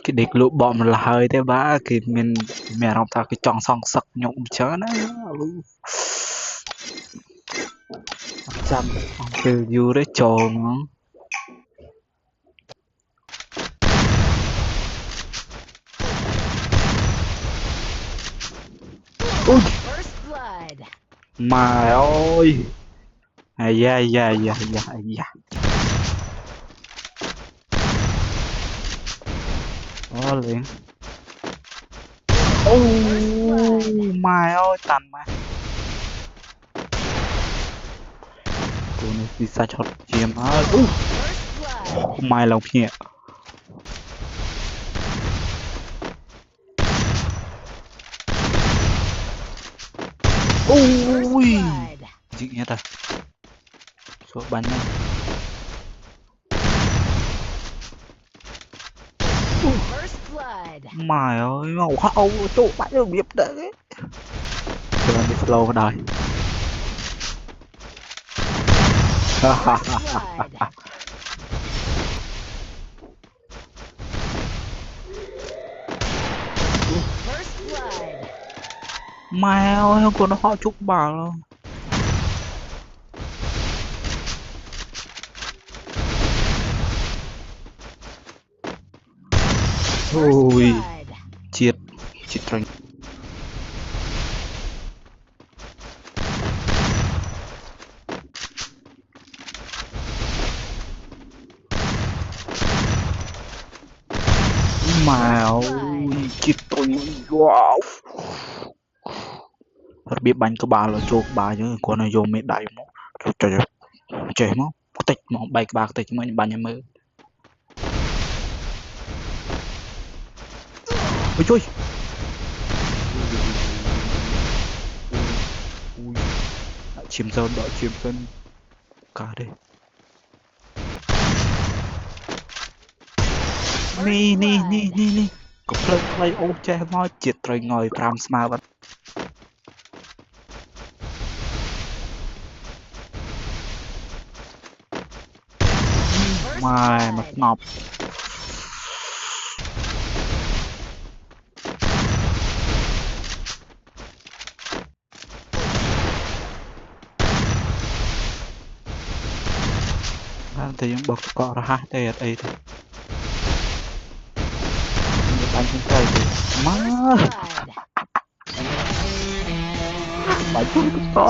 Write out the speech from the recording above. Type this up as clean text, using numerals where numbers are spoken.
cái địch lụ bọ mà là hơi thế bá cái mình mẹ ông ta cái tròn song sặc nhộng chớ nó chăm ông kêu du đấy trồn ui mà ơi ai da da da da da ó liền ôi mày ơi tàn mà cô này đi xa chọt chiếm ơi mày lòng nhẹ ui dị nhé ta số bắn này mày ơi màu hậu tụ bắn được biết đấy cho nên bị slow vào đời mày ơi không có nó họ chúc bà luôn ui chết chết rồi mà ôi chết tôi wow biết bánh của bà là chụp bà chứ còn là vô mẹ đẩy mà trời trời trời mà tịch mà bay bà tịch mới bà nhà mơ ôi trời ui lại chìm sơn đợi chìm sơn cả đây ni có plug play ô che mà chết rồi ngồi pram smile bắt mày mặt ngọc thì những bậc cọ ra hai đây ở đây thôi anh không chơi thì má bắn chung to